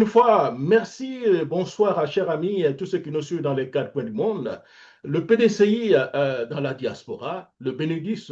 Une fois, merci, bonsoir à chers amis et tous ceux qui nous suivent dans les quatre coins du monde. Le PDCI dans la diaspora, le Benelux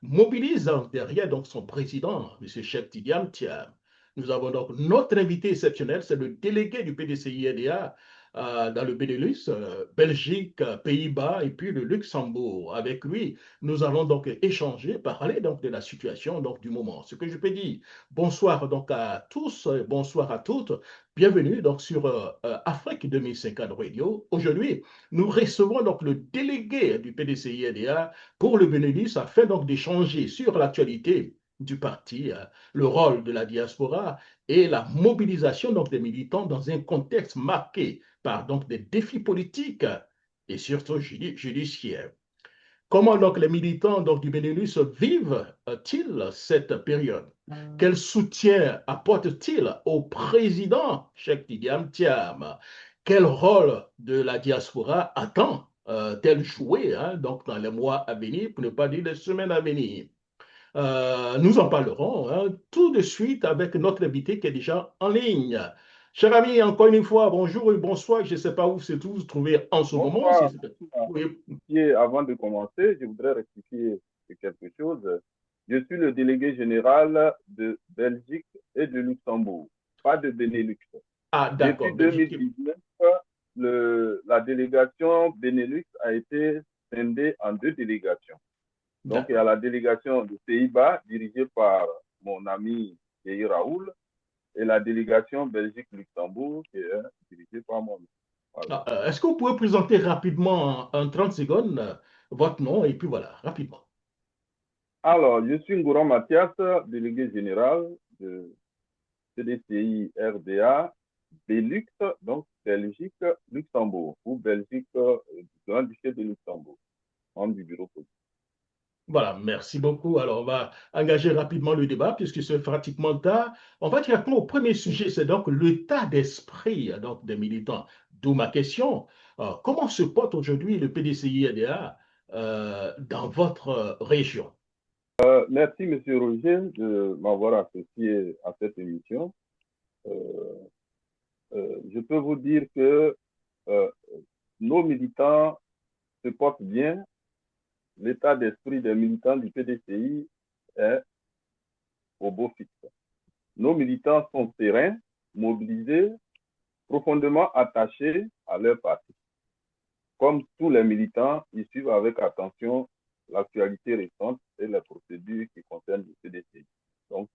mobilise derrière donc son président, M. Cheikh Tidiane Thiam. Nous avons donc notre invité exceptionnel, c'est le délégué du PDCI-RDA dans le Benelux, Belgique, Pays-Bas et puis le Luxembourg. Avec lui, nous allons donc échanger, parler donc de la situation donc du moment. Ce que je peux dire. Bonsoir donc à tous, bonsoir à toutes. Bienvenue donc sur Afrique 2050 Radio. Aujourd'hui, nous recevons donc le délégué du PDCI-RDA pour le Benelux afin donc d'échanger sur l'actualité du parti, le rôle de la diaspora et la mobilisation donc des militants dans un contexte marqué par donc des défis politiques et surtout judiciaires. Comment donc les militants donc, du Benelux vivent-ils cette période? Quel soutien apportent-ils au président Cheikh Tidiane Thiam? Quel rôle de la diaspora attend-elle jouer donc dans les mois à venir, pour ne pas dire les semaines à venir? Nous en parlerons tout de suite avec notre invité qui est déjà en ligne. Cher ami, encore une fois, bonjour et bonsoir. Je ne sais pas où vous vous trouvez en ce moment. Bonsoir. Oui. Et avant de commencer, je voudrais rectifier quelque chose. Je suis le délégué général de Belgique et de Luxembourg, pas de Benelux. Ah, Depuis d'accord, Belgique. 2019, la délégation Benelux a été scindée en deux délégations. Donc, il y a D'accord. la délégation des Pays-Bas, dirigée par mon ami Thierry Raoul, et la délégation Belgique-Luxembourg, qui est dirigée par moi. Voilà. Est-ce que vous pouvez présenter rapidement en 30 secondes votre nom et puis voilà, rapidement. Alors, je suis Ngouran Mathias, délégué général de CDCI RDA, Belux, donc Belgique, Luxembourg, ou Belgique, Grand Duché de Luxembourg, membre du bureau politique. Voilà, merci beaucoup. Alors, on va engager rapidement le débat puisque c'est pratiquement tard. On va directement au premier sujet, c'est donc l'état d'esprit donc, des militants. D'où ma question. Comment se porte aujourd'hui le PDCI-RDA dans votre région? Merci, M. Roger, de m'avoir associé à cette émission. Euh, je peux vous dire que euh, nos militants se portent bien. L'état d'esprit des militants du PDCI est au beau fixe. Nos militants sont sereins, mobilisés, profondément attachés à leur parti. Comme tous les militants, ils suivent avec attention l'actualité récente et les procédures qui concernent le CDC. Donc,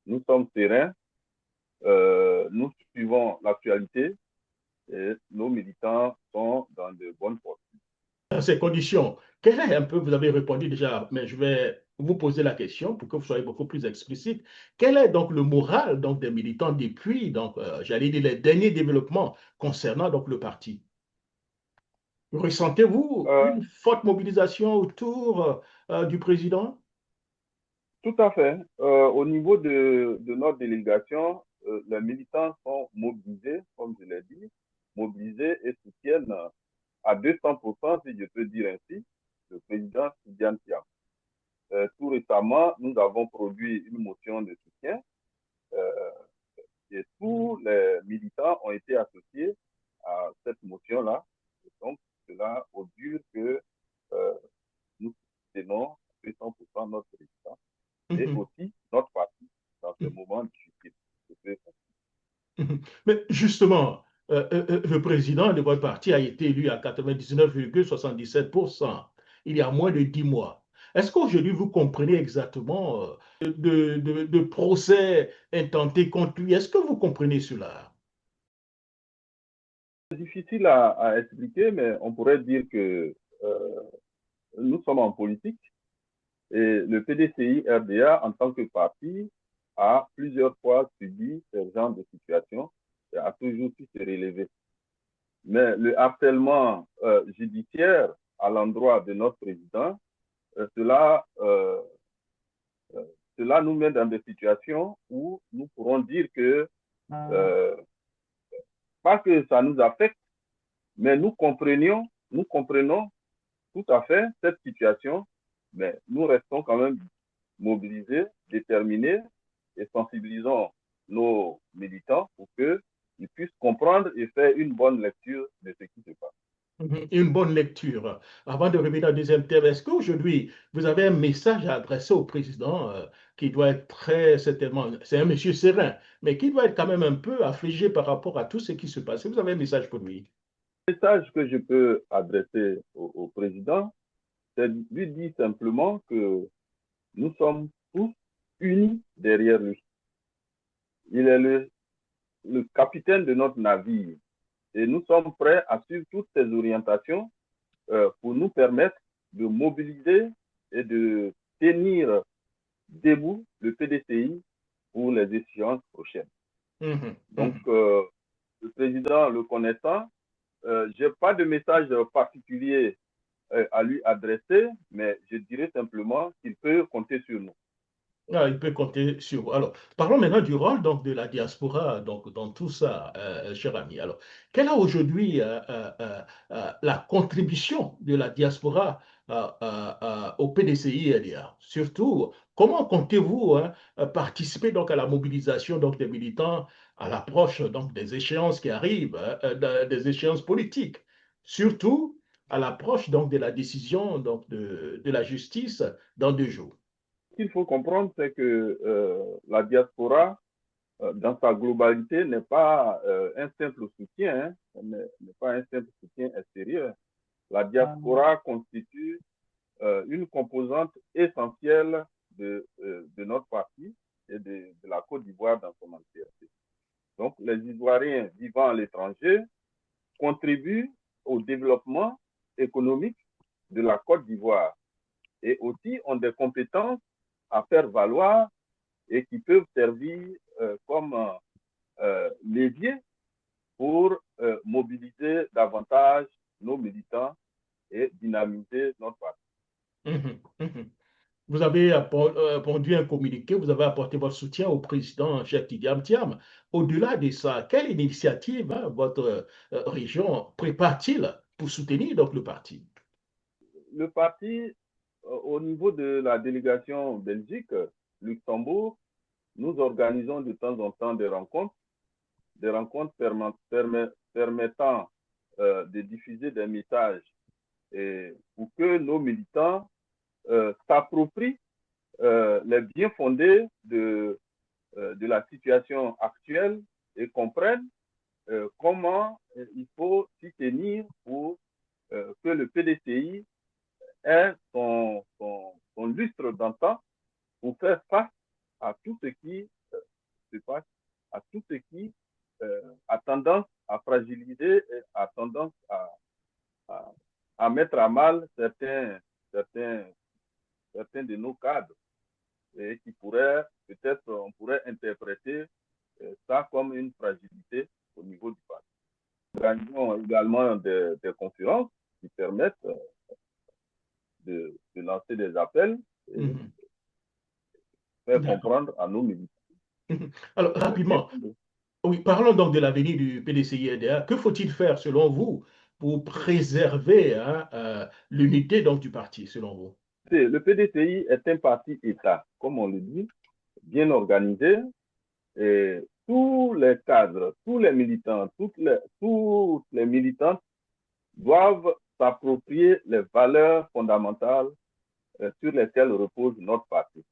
nous sommes sereins, nous suivons l'actualité et nos militants sont dans de bonnes forces. Dans ces conditions, quel est un peu, vous avez répondu déjà, mais je vais vous poser la question pour que vous soyez beaucoup plus explicite. Quel est donc le moral donc, des militants depuis, donc, j'allais dire, les derniers développements concernant donc, le parti? Ressentez-vous Euh, une forte mobilisation autour du président? Tout à fait. Au niveau de notre délégation, les militants sont mobilisés, comme je l'ai dit, mobilisés et soutiennent à 200%, si je peux dire ainsi, le président Tidiane Thiam. Tout récemment, nous avons produit une motion de soutien euh, et tous les militants ont été associés à cette motion-là. Et donc, cela augure que euh, nous soutenons à 200% notre président et Mhm. aussi notre parti dans ce moment difficile. Mais justement, le président de votre parti a été élu à 99,77% il y a moins de 10 mois. Est-ce qu'aujourd'hui, vous comprenez exactement de procès intentés contre lui? Est-ce que vous comprenez cela? C'est difficile à expliquer, mais on pourrait dire que nous sommes en politique et le PDCI RDA, en tant que parti, a plusieurs fois subi ce genre de situation et a toujours su se relever. Mais le harcèlement judiciaire à l'endroit de notre président, cela, cela nous met dans des situations où nous pourrons dire que, pas que ça nous affecte, mais nous comprenons tout à fait cette situation, mais nous restons quand même mobilisés, déterminés et sensibilisons nos militants pour qu'ils puissent comprendre et faire une bonne lecture de ce qui se passe. Une bonne lecture. Avant de revenir au deuxième thème, est-ce qu'aujourd'hui, vous avez un message à adresser au président qui doit être très certainement, c'est un monsieur serein, mais qui doit être quand même un peu affligé par rapport à tout ce qui se passe? Vous avez un message pour lui? Le message que je peux adresser au président, c'est lui dire simplement que nous sommes tous unis derrière lui. Il est le capitaine de notre navire et nous sommes prêts à suivre toutes ses orientations pour nous permettre de mobiliser et de tenir debout le PDCI pour les échéances prochaines. Donc, le président le connaissant, je n'ai pas de message particulier à lui adresser, mais je dirais simplement qu'il peut compter sur nous. Ah, il peut compter sur vous. Alors, parlons maintenant du rôle donc, de la diaspora donc, dans tout ça, cher ami. Alors, quelle est aujourd'hui la contribution de la diaspora au PDCI-LDA? Surtout, comment comptez-vous participer donc, à la mobilisation donc, des militants à l'approche donc, des échéances qui arrivent, des échéances politiques? Surtout à l'approche donc, de la décision donc, de la justice dans 2 jours. Ce qu'il faut comprendre, c'est que la diaspora, dans sa globalité, n'est pas un simple soutien, hein, n'est pas un simple soutien extérieur. La diaspora constitue une composante essentielle de notre parti et de la Côte d'Ivoire dans son entièreté. Donc, les Ivoiriens vivant à l'étranger contribuent au développement économique de la Côte d'Ivoire et aussi ont des compétences à faire valoir et qui peuvent servir comme levier pour mobiliser davantage nos militants et dynamiser notre parti. Vous avez pondu un communiqué, vous avez apporté votre soutien au président Cheikh Tidiane Thiam. Au-delà de ça, quelle initiative votre région prépare-t-il pour soutenir donc, le parti? Le parti, au niveau de la délégation Belgique, Luxembourg, nous organisons de temps en temps des rencontres permettant de diffuser des messages et pour que nos militants s'approprient les biens fondés de la situation actuelle et comprennent comment il faut s'y tenir pour que le PDCI ait son lustre d'antan pour faire face à tout ce qui se passe, à tout ce qui a tendance à fragiliser et a tendance à mettre à mal certains de nos cadres et qui pourraient, peut-être, on pourrait interpréter ça comme une fragilité au niveau du parti. Nous organisons également des conférences qui permettent de lancer des appels et faire comprendre à nos militants. Alors, rapidement, oui, parlons donc de l'avenir du PDCI-LDA. Que faut-il faire, selon vous, pour préserver l'unité donc, du parti, selon vous? Le PDCI est un parti État, comme on le dit, bien organisé. Et tous les cadres, tous les militants, toutes les militantes doivent s'approprier les valeurs fondamentales sur lesquelles repose notre parti.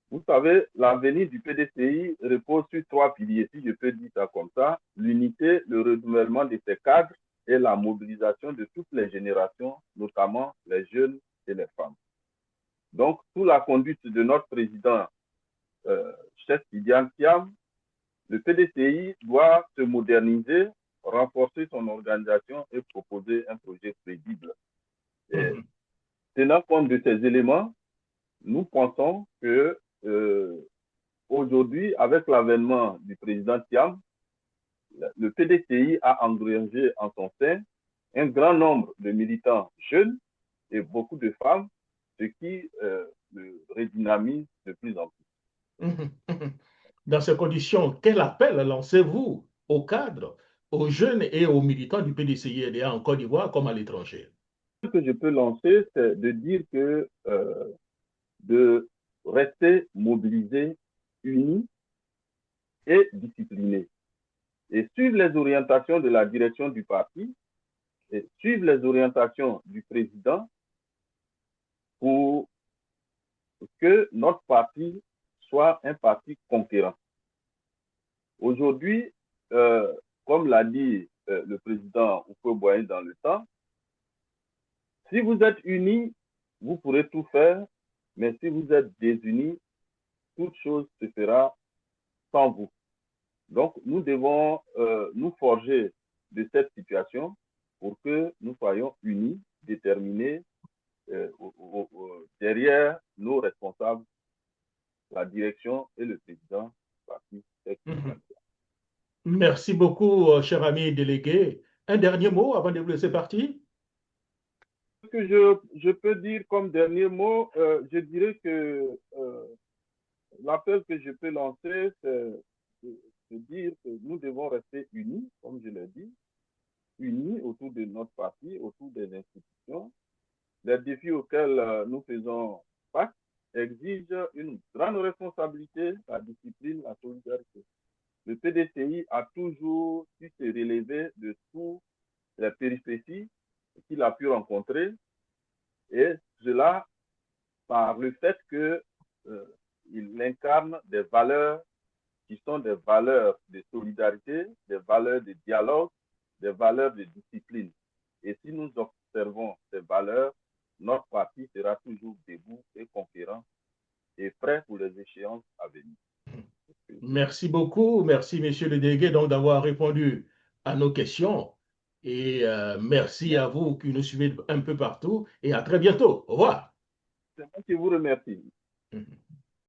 Vous savez, l'avenir du PDCI repose sur 3 piliers, si je peux dire ça comme ça: l'unité, le renouvellement de ses cadres et la mobilisation de toutes les générations, notamment les jeunes et les femmes. Donc, sous la conduite de notre président, Cheikh Tidiane Thiam, le PDCI doit se moderniser, renforcer son organisation et proposer un projet crédible. Et, tenant compte de ces éléments, nous pensons que aujourd'hui, avec l'avènement du président Thiam, le PDCI a engrangé en son sein un grand nombre de militants jeunes et beaucoup de femmes, ce qui le redynamise de plus en plus. Dans ces conditions, quel appel lancez-vous aux cadres, aux jeunes et aux militants du PDCI-LDA en Côte d'Ivoire comme à l'étranger? Ce que je peux lancer, c'est de dire que de rester mobilisés, unis, et discipliné. Et suivre les orientations de la direction du parti et suivre les orientations du président pour que notre parti soit un parti conquérant. Aujourd'hui, comme l'a dit le président Houphouët-Boigny dans le temps, si vous êtes unis, vous pourrez tout faire, mais si vous êtes désunis, toute chose se fera sans vous. Donc, nous devons nous forger de cette situation pour que nous soyons unis, déterminés derrière nos responsables, la direction et le président du parti. Merci beaucoup, cher ami délégué. Un dernier mot avant de vous laisser partir? Ce que je peux dire comme dernier mot, je dirais que l'appel que je peux lancer, c'est de dire que nous devons rester unis, comme je l'ai dit, unis autour de notre parti, autour des institutions. Les défis auxquels nous faisons face exigent une grande responsabilité, la discipline, la solidarité. Le PDCI a toujours su se relever de toutes les péripéties qu'il a pu rencontrer, et cela par le fait qu'il incarne des valeurs qui sont des valeurs de solidarité, des valeurs de dialogue, des valeurs de discipline. Et si nous observons ces valeurs, notre parti sera toujours debout et conquérant et prêt pour les échéances à venir. Merci beaucoup. Merci, monsieur le délégué, donc d'avoir répondu à nos questions. Et merci à vous qui nous suivez un peu partout. Et à très bientôt. Au revoir. C'est moi qui vous remercie.